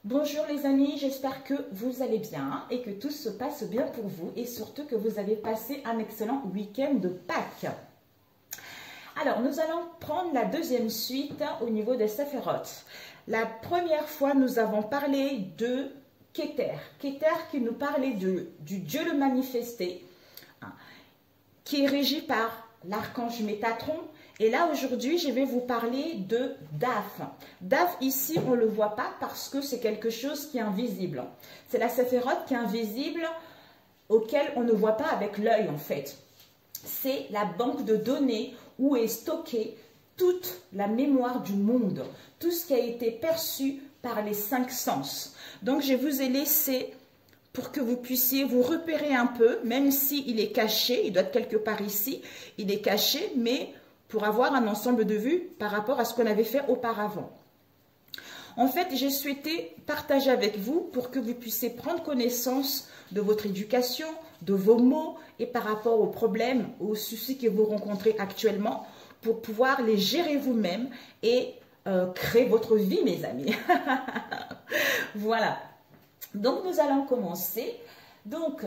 Bonjour les amis, j'espère que vous allez bien et que tout se passe bien pour vous et surtout que vous avez passé un excellent week-end de Pâques. Alors, nous allons prendre la deuxième suite au niveau des Séphiroth. La première fois, nous avons parlé de Keter. Keter qui nous parlait du Dieu le manifesté, qui est régi par l'archange Métatron. Et là, aujourd'hui, je vais vous parler de Daf. Daf, ici, on ne le voit pas parce que c'est quelque chose qui est invisible. C'est la Séphiroth qui est invisible, auquel on ne voit pas avec l'œil, en fait. C'est la banque de données où est stockée toute la mémoire du monde, tout ce qui a été perçu par les 5 sens. Donc, je vous ai laissé pour que vous puissiez vous repérer un peu, même s'il est caché, il doit être quelque part ici, il est caché, mais pour avoir un ensemble de vues par rapport à ce qu'on avait fait auparavant. En fait, j'ai souhaité partager avec vous pour que vous puissiez prendre connaissance de votre éducation, de vos mots et par rapport aux problèmes, aux soucis que vous rencontrez actuellement pour pouvoir les gérer vous-même et créer votre vie, mes amis. Voilà. Donc, nous allons commencer. Donc,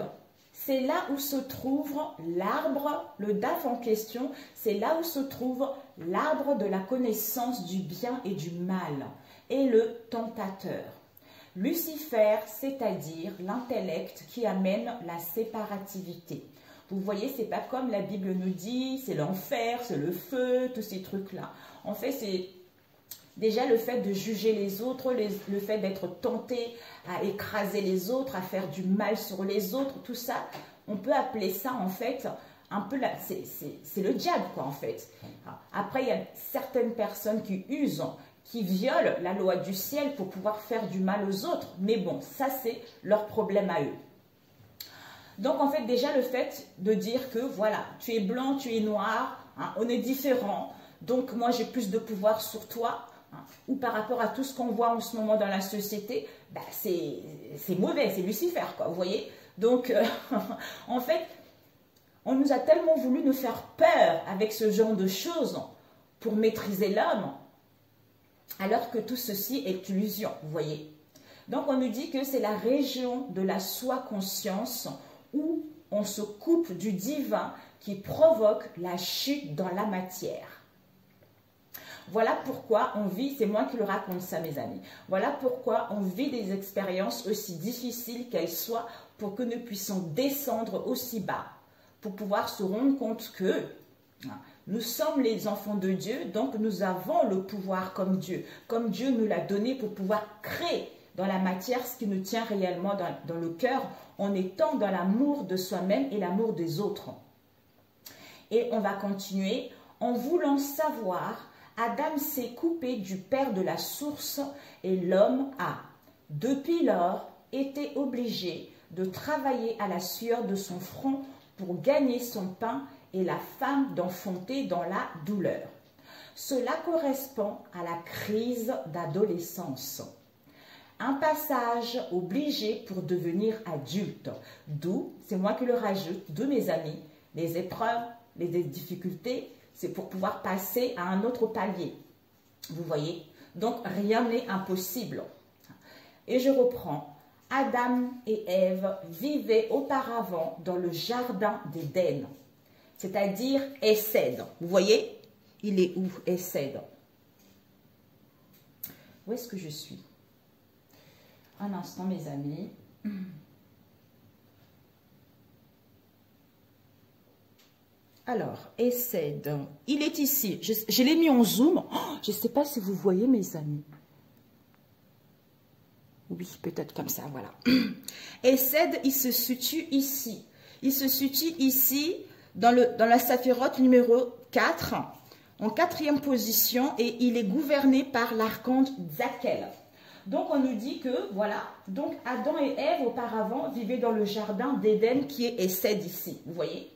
c'est là où se trouve l'arbre, le Daf en question, c'est là où se trouve l'arbre de la connaissance du bien et du mal, et le tentateur. Lucifer, c'est-à-dire l'intellect qui amène la séparativité. Vous voyez, c'est pas comme la Bible nous dit, c'est l'enfer, c'est le feu, tous ces trucs-là. En fait, c'est déjà le fait de juger les autres, le fait d'être tenté à écraser les autres, à faire du mal sur les autres, tout ça, on peut appeler ça en fait un peu, c'est le diable quoi en fait. Après, il y a certaines personnes qui usent, qui violent la loi du ciel pour pouvoir faire du mal aux autres, mais bon, ça c'est leur problème à eux. Donc en fait, déjà le fait de dire que voilà, tu es blanc, tu es noir, hein, on est différent, donc moi j'ai plus de pouvoir sur toi, ou par rapport à tout ce qu'on voit en ce moment dans la société, bah c'est mauvais, c'est Lucifer, quoi, vous voyez. Donc, en fait, on nous a tellement voulu nous faire peur avec ce genre de choses pour maîtriser l'homme, alors que tout ceci est illusion, vous voyez. Donc, on nous dit que c'est la région de la soi-conscience où on se coupe du divin qui provoque la chute dans la matière. Voilà pourquoi on vit, c'est moi qui le raconte ça mes amis, voilà pourquoi on vit des expériences aussi difficiles qu'elles soient pour que nous puissions descendre aussi bas, pour pouvoir se rendre compte que nous sommes les enfants de Dieu, donc nous avons le pouvoir comme Dieu nous l'a donné pour pouvoir créer dans la matière ce qui nous tient réellement dans le cœur en étant dans l'amour de soi-même et l'amour des autres. Et on va continuer en voulant savoir. Adam s'est coupé du Père de la source et l'homme a, depuis lors, été obligé de travailler à la sueur de son front pour gagner son pain et la femme d'enfanter dans la douleur. Cela correspond à la crise d'adolescence. Un passage obligé pour devenir adulte, d'où, c'est moi qui le rajoute, d'où mes amis, les épreuves, les difficultés, c'est pour pouvoir passer à un autre palier. Vous voyez? Donc, rien n'est impossible. Et je reprends. Adam et Ève vivaient auparavant dans le jardin d'Éden, c'est-à-dire Essed. Vous voyez? Il est où, Essed? Où est-ce que je suis? Un instant, mes amis. Alors, Essed, il est ici. Je l'ai mis en zoom. Oh, je ne sais pas si vous voyez, mes amis. Oui, peut-être comme ça, voilà. Essed, il se situe ici. Il se situe ici, dans la Séphiroth numéro 4, en 4e position, et il est gouverné par l'archange Zakel. Donc, on nous dit que, voilà, donc Adam et Ève, auparavant, vivaient dans le jardin d'Éden qui est Essed ici. Vous voyez?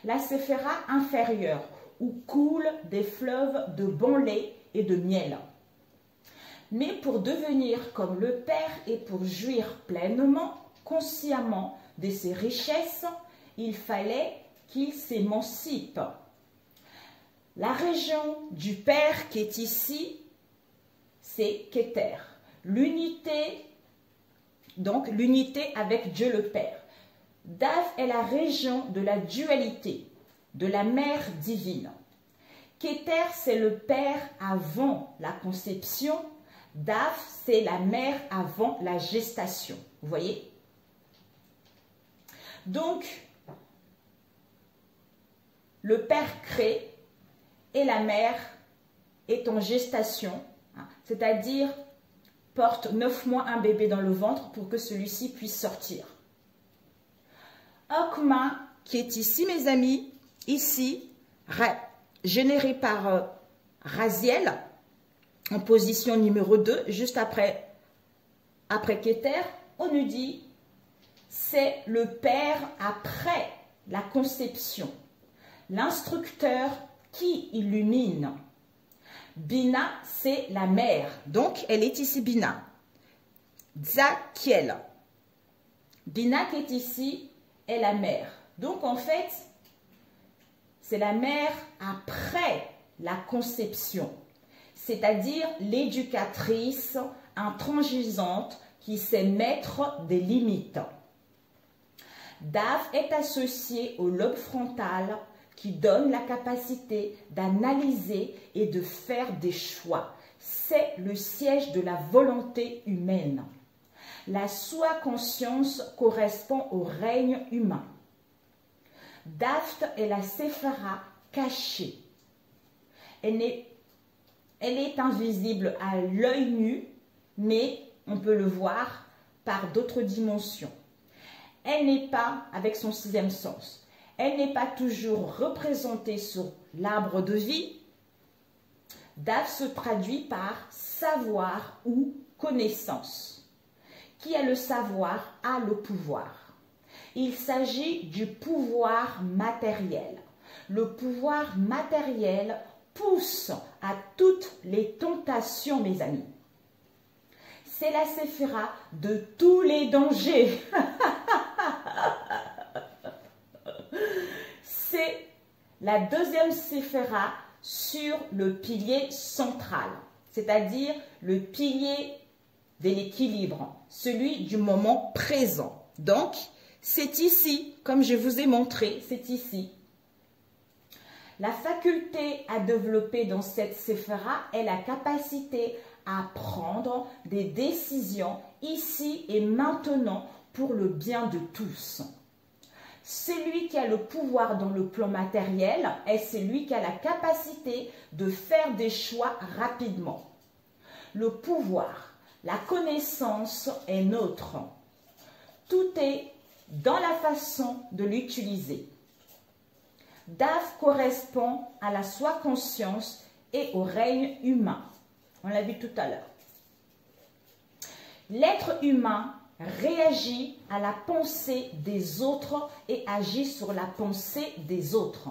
La Séphira inférieure, où coulent des fleuves de bon lait et de miel. Mais pour devenir comme le Père et pour jouir pleinement, consciemment de ses richesses, il fallait qu'il s'émancipe. La région du Père qui est ici, c'est Keter. L'unité donc l'unité avec Dieu le Père. Daf est la région de la dualité, de la mère divine. Keter, c'est le Père avant la conception. Daf, c'est la mère avant la gestation. Vous voyez? Donc, le Père crée et la mère est en gestation, c'est-à-dire porte 9 mois un bébé dans le ventre pour que celui-ci puisse sortir. Okma, qui est ici, mes amis, ici, généré par Raziel, en position numéro 2, juste après Keter, on nous dit c'est le Père après la conception, l'instructeur qui illumine. Bina, c'est la mère, donc elle est ici Bina. Tzakiel, Bina qui est ici est la mère. Donc en fait, c'est la mère après la conception, c'est-à-dire l'éducatrice intransigeante qui sait mettre des limites. Daf est associé au lobe frontal qui donne la capacité d'analyser et de faire des choix. C'est le siège de la volonté humaine. La soi-conscience correspond au règne humain. Daft est la séphara cachée. Elle est invisible à l'œil nu, mais on peut le voir par d'autres dimensions. Elle n'est pas, avec son sixième sens, elle n'est pas toujours représentée sur l'arbre de vie. Daf se traduit par savoir ou connaissance. Qui a le savoir a le pouvoir. Il s'agit du pouvoir matériel. Le pouvoir matériel pousse à toutes les tentations, mes amis. C'est la séphira de tous les dangers. C'est la deuxième séphira sur le pilier central, c'est-à-dire le pilier de l'équilibre, celui du moment présent. Donc, c'est ici, comme je vous ai montré, c'est ici. La faculté à développer dans cette séphira est la capacité à prendre des décisions ici et maintenant pour le bien de tous. Celui qui a le pouvoir dans le plan matériel est celui qui a la capacité de faire des choix rapidement. Le pouvoir, la connaissance est nôtre. Tout est dans la façon de l'utiliser. Daf correspond à la soi-conscience et au règne humain. On l'a vu tout à l'heure. L'être humain réagit à la pensée des autres et agit sur la pensée des autres.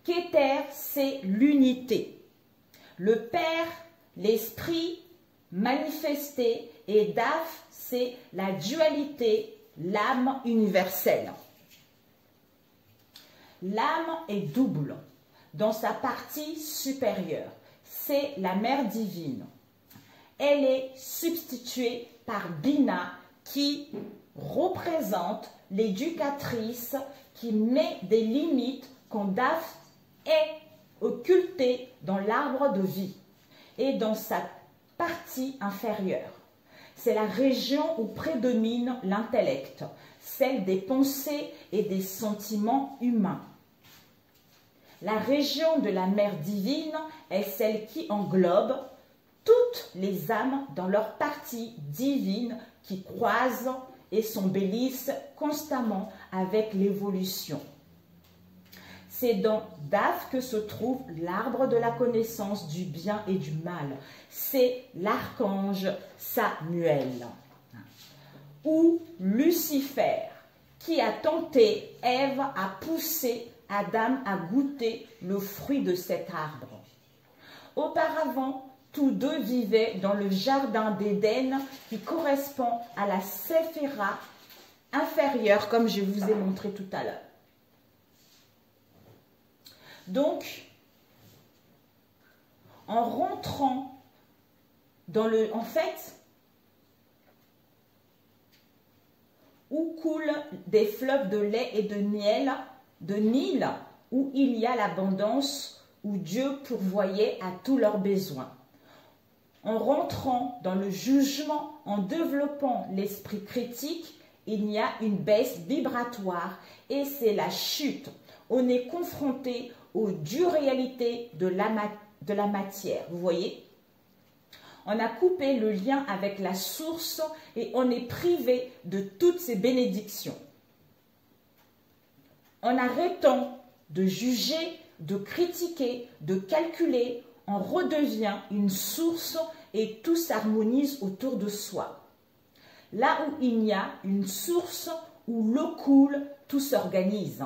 Keter, c'est l'unité. Le Père, l'Esprit manifesté et Daf, c'est la dualité, l'âme universelle. L'âme est double. Dans sa partie supérieure, c'est la mère divine. Elle est substituée par Bina qui représente l'éducatrice qui met des limites quand Daf est occulté dans l'arbre de vie et dans sa partie inférieure. C'est la région où prédomine l'intellect, celle des pensées et des sentiments humains. La région de la mère divine est celle qui englobe toutes les âmes dans leur partie divine qui croisent et s'embellissent constamment avec l'évolution. C'est dans Daf que se trouve l'arbre de la connaissance du bien et du mal. C'est l'archange Samuel. Ou Lucifer, qui a tenté Ève à pousser Adam à goûter le fruit de cet arbre. Auparavant, tous deux vivaient dans le jardin d'Éden qui correspond à la séphira inférieure, comme je vous ai montré tout à l'heure. Donc, en rentrant dans le... En fait, où coulent des fleuves de lait et de miel, de Nil, où il y a l'abondance, où Dieu pourvoyait à tous leurs besoins. En rentrant dans le jugement, en développant l'esprit critique, il y a une baisse vibratoire et c'est la chute. On est confronté aux dures réalités de la matière. Vous voyez? On a coupé le lien avec la source et on est privé de toutes ces bénédictions. En arrêtant de juger, de critiquer, de calculer, on redevient une source et tout s'harmonise autour de soi. Là où il y a une source, où l'eau coule, tout s'organise.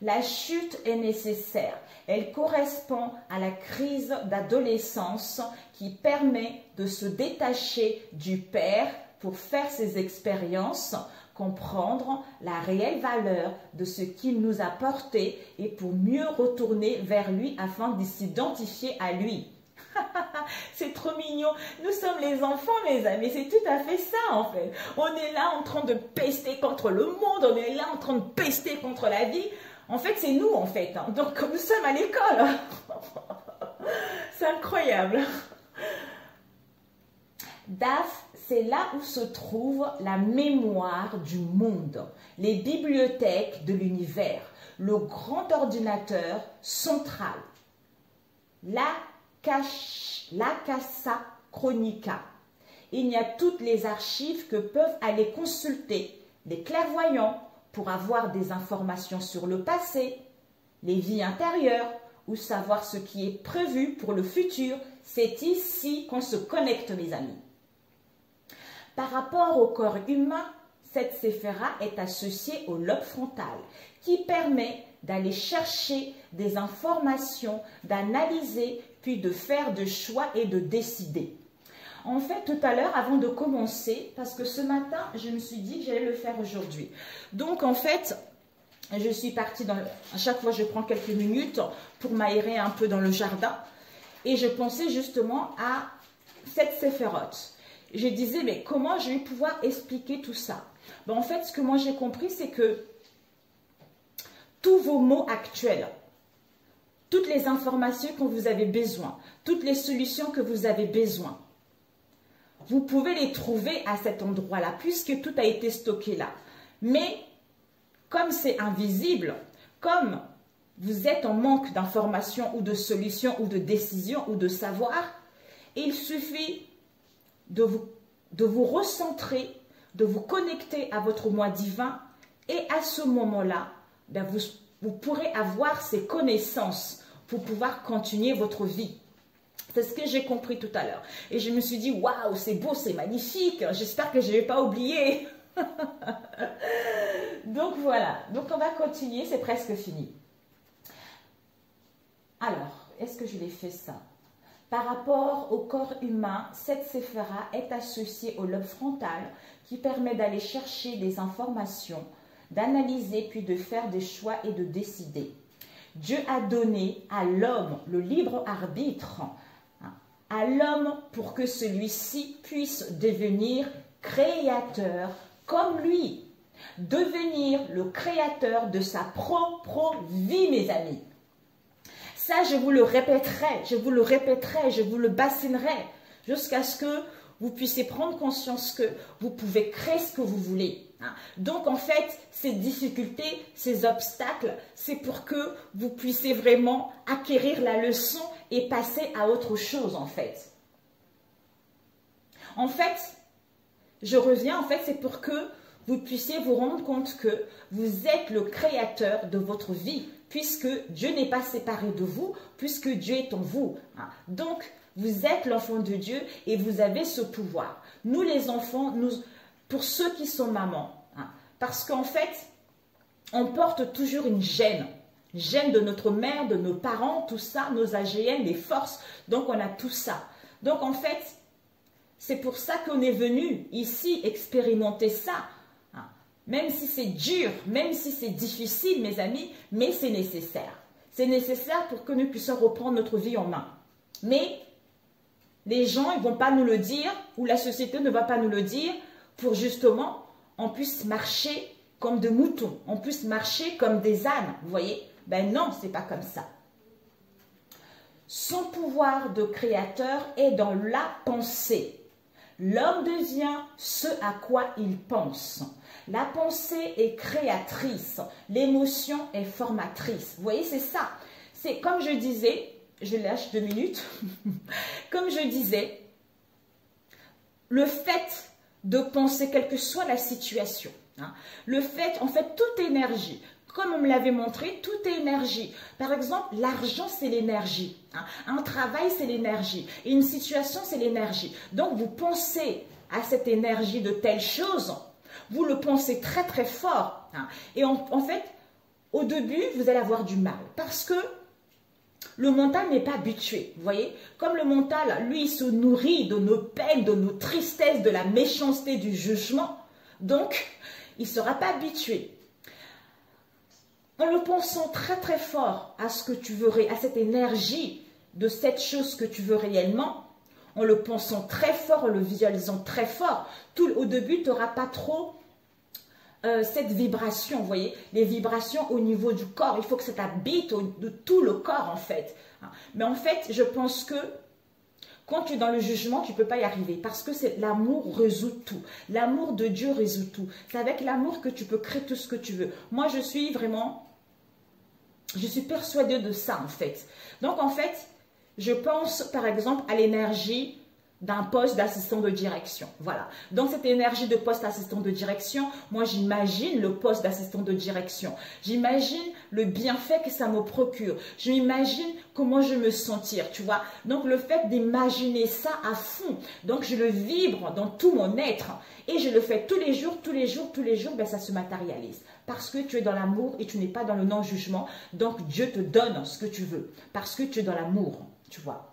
La chute est nécessaire. Elle correspond à la crise d'adolescence qui permet de se détacher du Père pour faire ses expériences, comprendre la réelle valeur de ce qu'il nous a porté et pour mieux retourner vers lui afin de s'identifier à lui. C'est trop mignon. Nous sommes les enfants, mes amis. C'est tout à fait ça, en fait. On est là en train de pester contre le monde. On est là en train de pester contre la vie. En fait, c'est nous, en fait. Donc, nous sommes à l'école. C'est incroyable. DAF, c'est là où se trouve la mémoire du monde, les bibliothèques de l'univers, le grand ordinateur central, la Casa Chronica. Il y a toutes les archives que peuvent aller consulter les clairvoyants pour avoir des informations sur le passé, les vies intérieures ou savoir ce qui est prévu pour le futur. C'est ici qu'on se connecte, mes amis. Par rapport au corps humain, cette séphira est associée au lobe frontal qui permet d'aller chercher des informations, d'analyser, puis de faire des choix et de décider. En fait, tout à l'heure, avant de commencer, parce que ce matin, je me suis dit que j'allais le faire aujourd'hui. Donc, en fait, je suis partie à chaque fois, je prends quelques minutes pour m'aérer un peu dans le jardin. Et je pensais justement à cette séphirote. Je disais, mais comment je vais pouvoir expliquer tout ça? Ben, en fait, ce que moi j'ai compris, c'est que tous vos mots actuels, toutes les informations que vous avez besoin, toutes les solutions que vous avez besoin, vous pouvez les trouver à cet endroit-là, puisque tout a été stocké là. Mais, comme c'est invisible, comme vous êtes en manque d'informations ou de solutions ou de décisions ou de savoir, il suffit de vous recentrer, de vous connecter à votre moi divin et à ce moment-là, ben vous pourrez avoir ces connaissances pour pouvoir continuer votre vie. C'est ce que j'ai compris tout à l'heure. Et je me suis dit, waouh, c'est beau, c'est magnifique. J'espère que je ne vais pas oublier. Donc voilà, donc on va continuer, c'est presque fini. Alors, est-ce que je l'ai fait ça? Par rapport au corps humain, cette séphira est associée au lobe frontal qui permet d'aller chercher des informations, d'analyser puis de faire des choix et de décider. Dieu a donné à l'homme le libre arbitre, à l'homme pour que celui-ci puisse devenir créateur comme lui, devenir le créateur de sa propre vie, mes amis. Ça, je vous le répéterai, je vous le bassinerai, jusqu'à ce que vous puissiez prendre conscience que vous pouvez créer ce que vous voulez. Donc, en fait, ces difficultés, ces obstacles, c'est pour que vous puissiez vraiment acquérir la leçon et passer à autre chose, en fait. En fait, je reviens, en fait, c'est pour que vous puissiez vous rendre compte que vous êtes le créateur de votre vie, puisque Dieu n'est pas séparé de vous, puisque Dieu est en vous. Donc, vous êtes l'enfant de Dieu et vous avez ce pouvoir. Nous, les enfants, pour ceux qui sont mamans, parce qu'en fait, on porte toujours une gène de notre mère, de nos parents, tout ça, nos AGN, les forces, donc on a tout ça. Donc en fait, c'est pour ça qu'on est venu ici expérimenter ça. Même si c'est dur, même si c'est difficile, mes amis, mais c'est nécessaire. C'est nécessaire pour que nous puissions reprendre notre vie en main. Mais les gens, ils ne vont pas nous le dire, ou la société ne va pas nous le dire, pour justement on puisse marcher comme de moutons, on puisse marcher comme des ânes, vous voyez? Ben non, c'est pas comme ça. Son pouvoir de créateur est dans la pensée. L'homme devient ce à quoi il pense. La pensée est créatrice, l'émotion est formatrice. Vous voyez, c'est ça. C'est comme je disais, je lâche 2 minutes, comme je disais, le fait de penser, quelle que soit la situation, hein, le fait, en fait, toute énergie, comme on me l'avait montré, tout est énergie. Par exemple, l'argent, c'est l'énergie. Hein. Un travail, c'est l'énergie. Et une situation, c'est l'énergie. Donc, vous pensez à cette énergie de telle chose, vous le pensez très, très fort. Hein. Et en fait, au début, vous allez avoir du mal. Parce que le mental n'est pas habitué. Vous voyez, comme le mental, lui, il se nourrit de nos peines, de nos tristesses, de la méchanceté, du jugement. Donc, il ne sera pas habitué. En le pensant très très fort à ce que tu veux, à cette énergie de cette chose que tu veux réellement, en le pensant très fort, en le visualisant très fort, au début, tu n'auras pas trop cette vibration, vous voyez, les vibrations au niveau du corps. Il faut que ça t'habite de tout le corps en fait. Mais en fait, je pense que quand tu es dans le jugement, tu ne peux pas y arriver parce que l'amour résout tout. L'amour de Dieu résout tout. C'est avec l'amour que tu peux créer tout ce que tu veux. Moi, je suis persuadée de ça en fait. Donc en fait, je pense par exemple à l'énergie d'un poste d'assistant de direction. Voilà. Donc cette énergie de poste d'assistant de direction, moi j'imagine le poste d'assistant de direction. J'imagine le bienfait que ça me procure. J'imagine comment je me sentir, tu vois. Donc le fait d'imaginer ça à fond, donc je le vibre dans tout mon être et je le fais tous les jours, ben ça se matérialise. Parce que tu es dans l'amour et tu n'es pas dans le non-jugement. Donc Dieu te donne ce que tu veux parce que tu es dans l'amour, tu vois.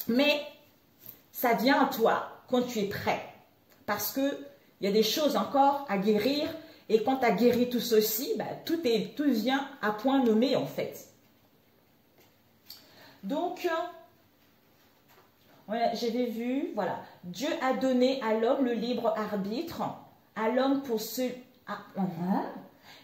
Mais ça vient à toi quand tu es prêt. Parce qu'il y a des choses encore à guérir. Et quand tu as guéri tout ceci, ben, tout vient à point nommé en fait. Donc, voilà, j'avais vu, voilà. Dieu a donné à l'homme le libre arbitre. À l'homme pour ce...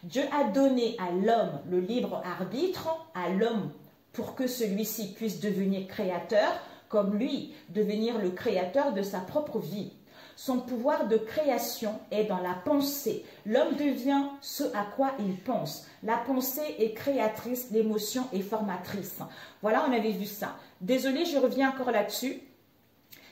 Dieu a donné à l'homme le libre arbitre. À l'homme pour que celui-ci puisse devenir créateur. Comme lui, devenir le créateur de sa propre vie. Son pouvoir de création est dans la pensée. L'homme devient ce à quoi il pense. La pensée est créatrice, l'émotion est formatrice. Voilà, on avait vu ça. Désolée, je reviens encore là-dessus.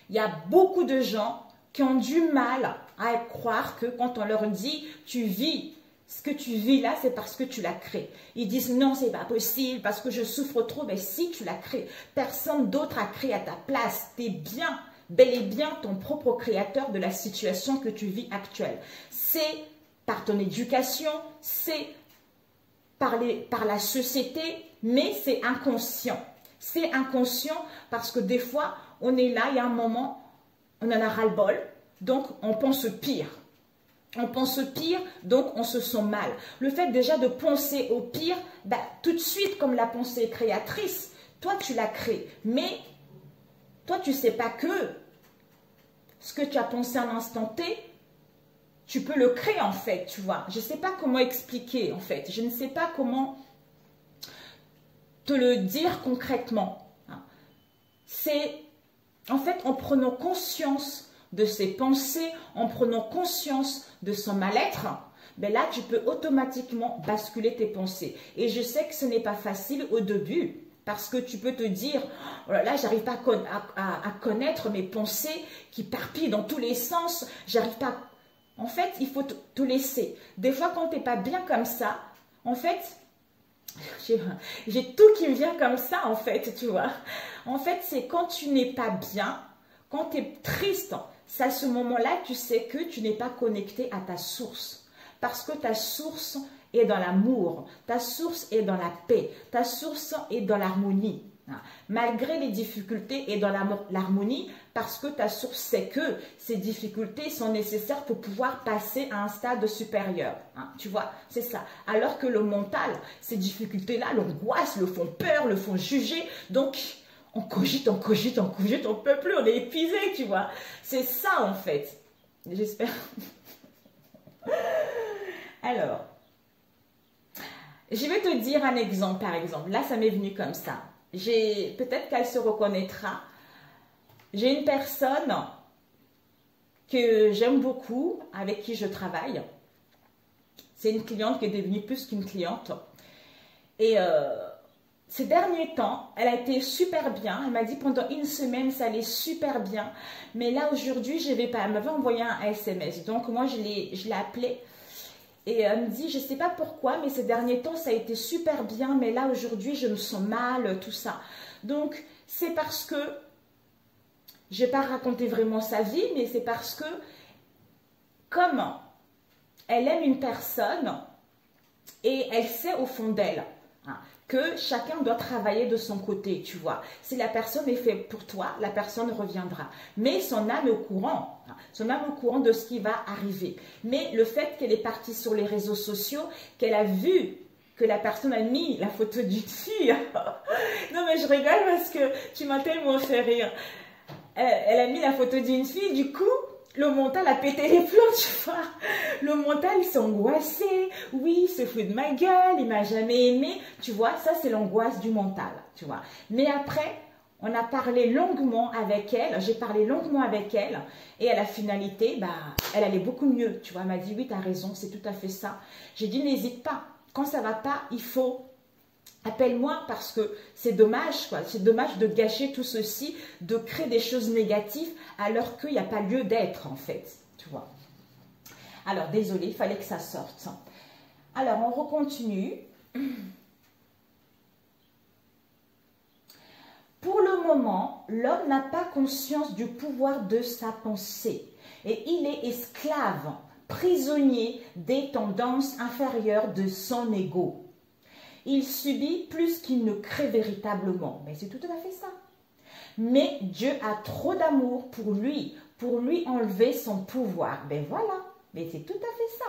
Il y a beaucoup de gens qui ont du mal à croire que quand on leur dit « tu vis », ce que tu vis là, c'est parce que tu l'as créé. Ils disent non, c'est pas possible parce que je souffre trop. Mais si tu l'as créé, personne d'autre a créé à ta place. Tu es bien, bel et bien ton propre créateur de la situation que tu vis actuelle. C'est par ton éducation, c'est par la société, mais c'est inconscient. C'est inconscient parce que des fois, on est là, il y a un moment, on en a ras-le-bol, donc on pense pire. On pense au pire, donc on se sent mal. Le fait déjà de penser au pire, bah, tout de suite, comme la pensée est créatrice, toi tu l'as créé. Mais toi tu ne sais pas que ce que tu as pensé à un instant T, tu peux le créer en fait, tu vois. Je ne sais pas comment expliquer en fait. Je ne sais pas comment te le dire concrètement. C'est en fait en prenant conscience de ses pensées, en prenant conscience de son mal-être, ben là, tu peux automatiquement basculer tes pensées. Et je sais que ce n'est pas facile au début, parce que tu peux te dire, oh là là, j'arrive pas à connaître mes pensées qui parpillent dans tous les sens, j'arrive pas. En fait, il faut te laisser. Des fois, quand tu n'es pas bien comme ça, en fait, j'ai tout qui me vient comme ça, en fait, tu vois. En fait, c'est quand tu n'es pas bien, quand tu es triste, c'est à ce moment-là que tu sais que tu n'es pas connecté à ta source. Parce que ta source est dans l'amour, ta source est dans la paix, ta source est dans l'harmonie. Malgré les difficultés et dans l'harmonie, parce que ta source sait que ces difficultés sont nécessaires pour pouvoir passer à un stade supérieur. Tu vois, c'est ça. Alors que le mental, ces difficultés-là, l'angoisse, le font peur, le font juger. Donc, on cogite, on cogite, on cogite, on ne peut plus, on est épuisé, tu vois. C'est ça, en fait. J'espère. Alors, je vais te dire un exemple, par exemple. Là, ça m'est venu comme ça. Peut-être qu'elle se reconnaîtra. J'ai une personne que j'aime beaucoup, avec qui je travaille. C'est une cliente qui est devenue plus qu'une cliente. Et ces derniers temps, elle a été super bien. Elle m'a dit pendant une semaine, ça allait super bien. Mais là, aujourd'hui, je ne vais pas. Elle m'avait envoyé un SMS. Donc, moi, je l'ai appelée. Et elle me dit, je ne sais pas pourquoi, mais ces derniers temps, ça a été super bien. Mais là, aujourd'hui, je me sens mal, tout ça. Donc, c'est parce que, je ne vais pas raconter vraiment sa vie, mais c'est parce que, comme elle aime une personne, et elle sait au fond d'elle, hein, que chacun doit travailler de son côté, tu vois. Si la personne est faite pour toi, la personne reviendra. Mais son âme est au courant, hein, son âme est au courant de ce qui va arriver. Mais le fait qu'elle est partie sur les réseaux sociaux, qu'elle a vu que la personne a mis la photo d'une fille. Non mais je rigole parce que tu m'as tellement fait rire. Elle a mis la photo d'une fille, du coup, le mental a pété les plombs, tu vois. Le mental, il s'est angoissé. Oui, il se fout de ma gueule, il m'a jamais aimé. Tu vois, ça, c'est l'angoisse du mental, tu vois. Mais après, on a parlé longuement avec elle. J'ai parlé longuement avec elle. Et à la finalité, bah, elle allait beaucoup mieux, tu vois. Elle m'a dit, oui, tu as raison, c'est tout à fait ça. J'ai dit, n'hésite pas. Quand ça va pas, il faut... Appelle-moi parce que c'est dommage, quoi. C'est dommage de gâcher tout ceci, de créer des choses négatives alors qu'il n'y a pas lieu d'être, en fait. Tu vois. Alors, désolé, il fallait que ça sorte. Alors, on recontinue. Pour le moment, l'homme n'a pas conscience du pouvoir de sa pensée et il est esclave, prisonnier des tendances inférieures de son ego. Il subit plus qu'il ne crée véritablement. Mais c'est tout à fait ça. Mais Dieu a trop d'amour pour lui enlever son pouvoir. Ben voilà, mais c'est tout à fait ça.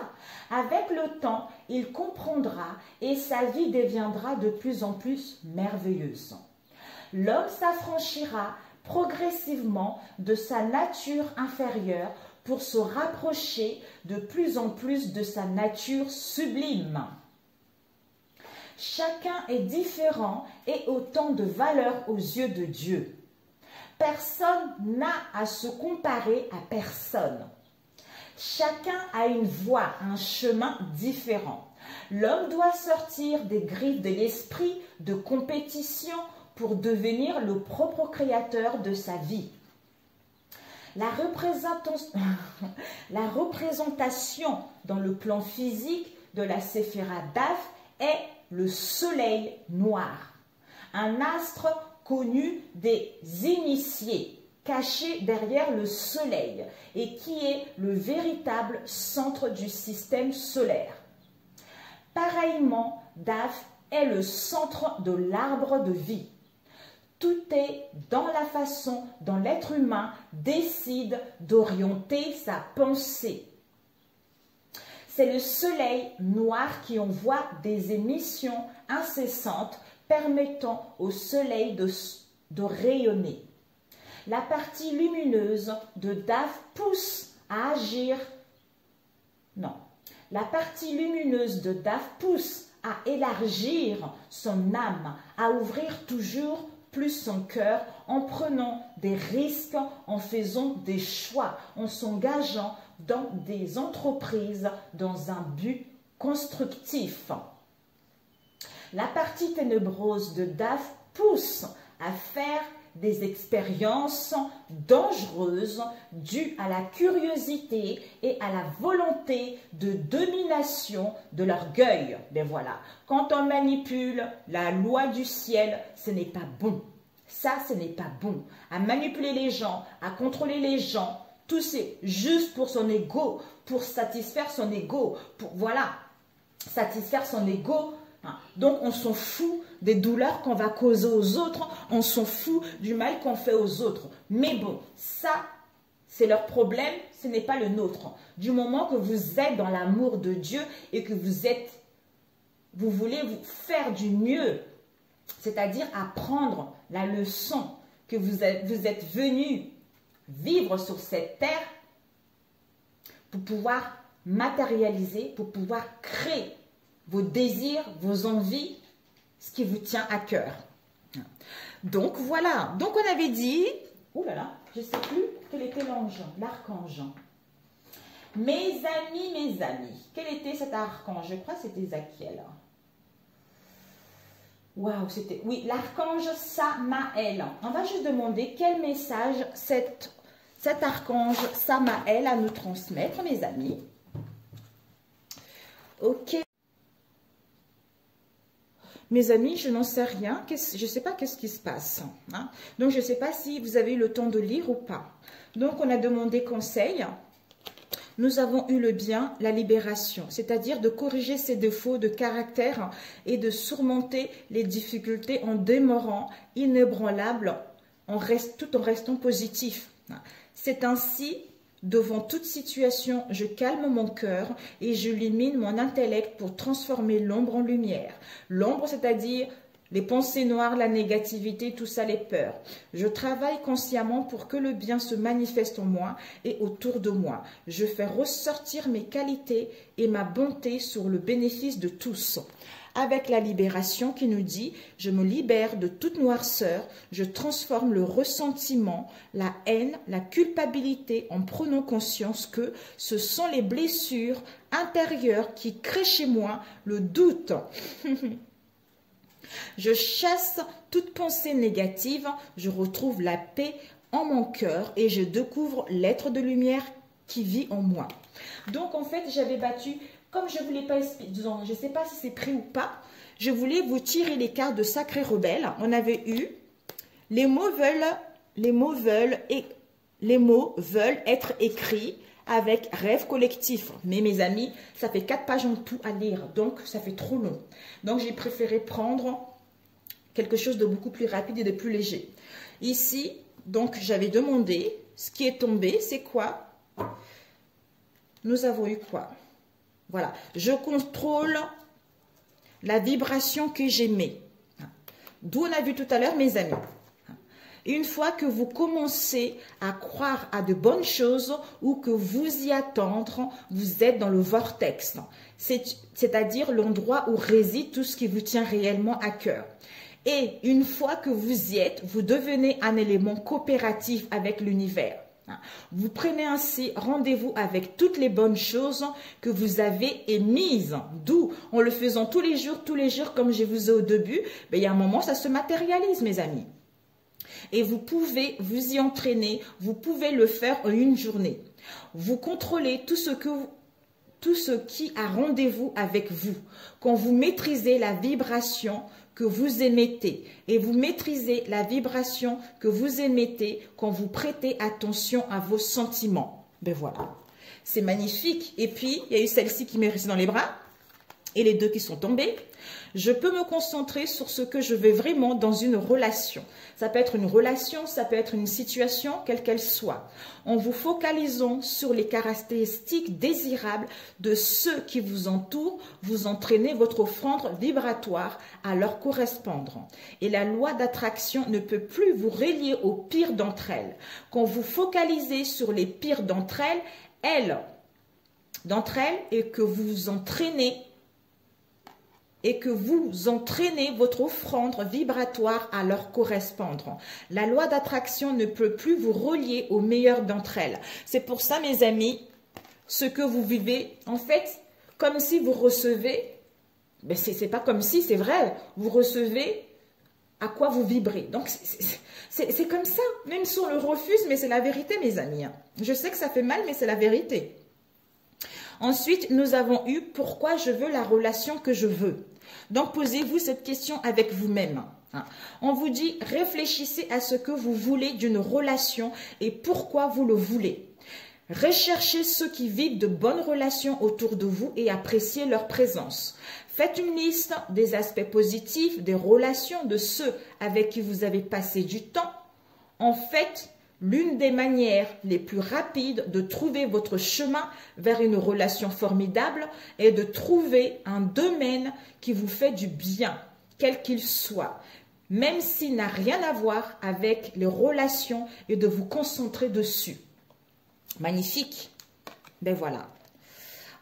Avec le temps, il comprendra et sa vie deviendra de plus en plus merveilleuse. L'homme s'affranchira progressivement de sa nature inférieure pour se rapprocher de plus en plus de sa nature sublime. Chacun est différent et autant de valeur aux yeux de Dieu. Personne n'a à se comparer à personne. Chacun a une voie, un chemin différent. L'homme doit sortir des griffes de l'esprit de compétition pour devenir le propre créateur de sa vie. La représentation dans le plan physique de la Séphira d'Af est le soleil noir, un astre connu des initiés, caché derrière le soleil et qui est le véritable centre du système solaire. Pareillement, Daf est le centre de l'arbre de vie. Tout est dans la façon dont l'être humain décide d'orienter sa pensée. C'est le soleil noir qui envoie des émissions incessantes permettant au soleil de rayonner. La partie lumineuse de Daf pousse à agir. Non. La partie lumineuse de Daf pousse à élargir son âme, à ouvrir toujours plus son cœur en prenant des risques, en faisant des choix, en s'engageant dans des entreprises dans un but constructif. La partie ténébreuse de Daf pousse à faire des expériences dangereuses dues à la curiosité et à la volonté de domination de l'orgueil. Mais voilà, quand on manipule la loi du ciel, ce n'est pas bon. Ça, ce n'est pas bon. À manipuler les gens, à contrôler les gens, tout c'est juste pour son ego, pour satisfaire son ego, pour, voilà, satisfaire son ego. Donc, on s'en fout des douleurs qu'on va causer aux autres, on s'en fout du mal qu'on fait aux autres. Mais bon, ça, c'est leur problème, ce n'est pas le nôtre. Du moment que vous êtes dans l'amour de Dieu et que vous voulez vous faire du mieux, c'est-à-dire apprendre la leçon que vous êtes venu vivre sur cette terre pour pouvoir matérialiser, pour pouvoir créer vos désirs, vos envies, ce qui vous tient à cœur. Donc voilà, donc on avait dit, oh là là, je ne sais plus quel était l'ange, l'archange. Mes amis, quel était cet archange? Je crois que c'était Zachiel. Waouh, c'était, oui, l'archange Samaël. On va juste demander quel message cet archange Samaël a à nous transmettre, mes amis. Ok. Mes amis, je n'en sais rien, je ne sais pas qu'est-ce qui se passe. Hein? Donc, je ne sais pas si vous avez eu le temps de lire ou pas. Donc, on a demandé conseil. Nous avons eu le bien, la libération, c'est-à-dire de corriger ses défauts de caractère et de surmonter les difficultés en demeurant inébranlable, tout en restant positif. C'est ainsi, devant toute situation, je calme mon cœur et j'illumine mon intellect pour transformer l'ombre en lumière. L'ombre, c'est-à-dire les pensées noires, la négativité, tout ça, les peurs. Je travaille consciemment pour que le bien se manifeste en moi et autour de moi. Je fais ressortir mes qualités et ma bonté sur le bénéfice de tous. Avec la libération qui nous dit, je me libère de toute noirceur, je transforme le ressentiment, la haine, la culpabilité en prenant conscience que ce sont les blessures intérieures qui créent chez moi le doute. Je chasse toute pensée négative, je retrouve la paix en mon cœur et je découvre l'être de lumière qui vit en moi. Donc en fait, j'avais battu, comme je ne voulais pas, disons, je ne sais pas si c'est pris ou pas, je voulais vous tirer les cartes de Sacré Rebelle. On avait eu, les mots veulent être écrits avec rêve collectif. Mais mes amis, ça fait 4 pages en tout à lire, donc ça fait trop long. Donc j'ai préféré prendre quelque chose de beaucoup plus rapide et de plus léger. Ici, donc j'avais demandé, ce qui est tombé, c'est quoi? Nous avons eu quoi? Voilà, je contrôle la vibration que j'émets. D'où on a vu tout à l'heure, mes amis. Une fois que vous commencez à croire à de bonnes choses ou que vous y attendre, vous êtes dans le vortex. C'est-à-dire l'endroit où réside tout ce qui vous tient réellement à cœur. Et une fois que vous y êtes, vous devenez un élément coopératif avec l'univers. Vous prenez ainsi rendez-vous avec toutes les bonnes choses que vous avez émises. D'où, en le faisant tous les jours, comme je vous ai au début, il y a un moment, ça se matérialise, mes amis. Et vous pouvez vous y entraîner, vous pouvez le faire en une journée. Vous contrôlez tout ce qui a rendez-vous avec vous. Quand vous maîtrisez la vibration que vous émettez et vous maîtrisez la vibration que vous émettez quand vous prêtez attention à vos sentiments. Ben voilà, c'est magnifique. Et puis, il y a eu celle-ci qui m'est restée dans les bras et les deux qui sont tombées. Je peux me concentrer sur ce que je veux vraiment dans une relation. Ça peut être une relation, ça peut être une situation, quelle qu'elle soit. En vous focalisant sur les caractéristiques désirables de ceux qui vous entourent, vous entraînez votre offrande vibratoire à leur correspondre. Et la loi d'attraction ne peut plus vous relier au pire d'entre elles. Quand vous focalisez sur les pires d'entre elles, et que vous entraînez votre offrande vibratoire à leur correspondre. La loi d'attraction ne peut plus vous relier au meilleur d'entre elles. C'est pour ça, mes amis, ce que vous vivez, en fait, comme si vous recevez, mais c'est pas comme si, c'est vrai, vous recevez à quoi vous vibrez. Donc, c'est comme ça, même si on le refuse, mais c'est la vérité, mes amis. Je sais que ça fait mal, mais c'est la vérité. Ensuite, nous avons eu « Pourquoi je veux la relation que je veux ?» Donc, posez-vous cette question avec vous-même. On vous dit « Réfléchissez à ce que vous voulez d'une relation et pourquoi vous le voulez. Recherchez ceux qui vivent de bonnes relations autour de vous et appréciez leur présence. Faites une liste des aspects positifs des relations de ceux avec qui vous avez passé du temps. En fait, l'une des manières les plus rapides de trouver votre chemin vers une relation formidable est de trouver un domaine qui vous fait du bien, quel qu'il soit, même s'il n'a rien à voir avec les relations et de vous concentrer dessus. Magnifique. Ben voilà.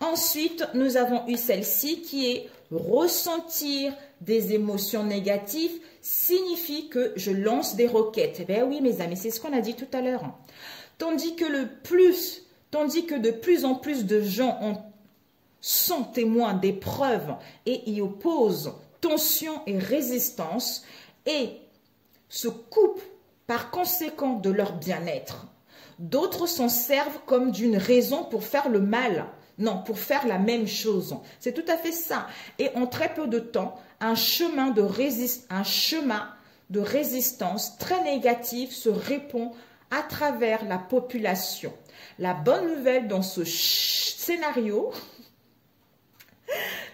Ensuite, nous avons eu celle-ci qui est ressentir des émotions négatives signifie que je lance des roquettes. Eh bien oui, mes amis, c'est ce qu'on a dit tout à l'heure. Tandis que de plus en plus de gens sont témoins des preuves et y opposent tension et résistance et se coupent par conséquent de leur bien-être. D'autres s'en servent comme d'une raison pour faire le mal. Non, pour faire la même chose. C'est tout à fait ça. Et en très peu de temps, un chemin de résistance très négatif se répand à travers la population. La bonne nouvelle dans ce scénario,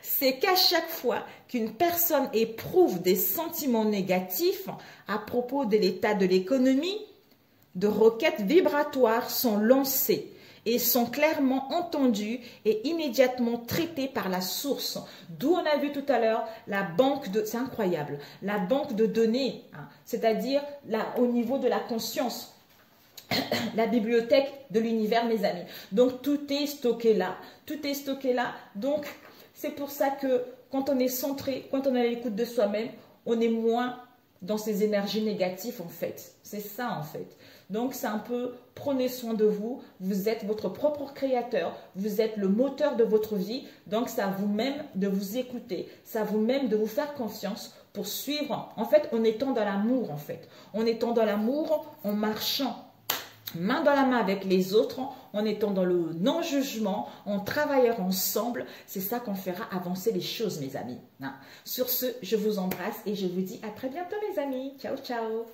c'est qu'à chaque fois qu'une personne éprouve des sentiments négatifs à propos de l'état de l'économie, de roquettes vibratoires sont lancées et sont clairement entendues et immédiatement traitées par la source. D'où on a vu tout à l'heure la banque de... C'est incroyable. La banque de données, hein, c'est-à-dire au niveau de la conscience. La bibliothèque de l'univers, mes amis. Donc, tout est stocké là. Tout est stocké là. Donc, c'est pour ça que quand on est centré, quand on est à l'écoute de soi-même, on est moins dans ces énergies négatives, en fait. C'est ça, en fait. Donc, c'est un peu, prenez soin de vous. Vous êtes votre propre créateur. Vous êtes le moteur de votre vie. Donc, c'est à vous-même de vous écouter. C'est à vous-même de vous faire confiance pour suivre. En fait, en étant dans l'amour, en fait. En étant dans l'amour, en marchant main dans la main avec les autres, en étant dans le non-jugement, en travaillant ensemble. C'est ça qu'on fera avancer les choses, mes amis. Sur ce, je vous embrasse et je vous dis à très bientôt, mes amis. Ciao, ciao.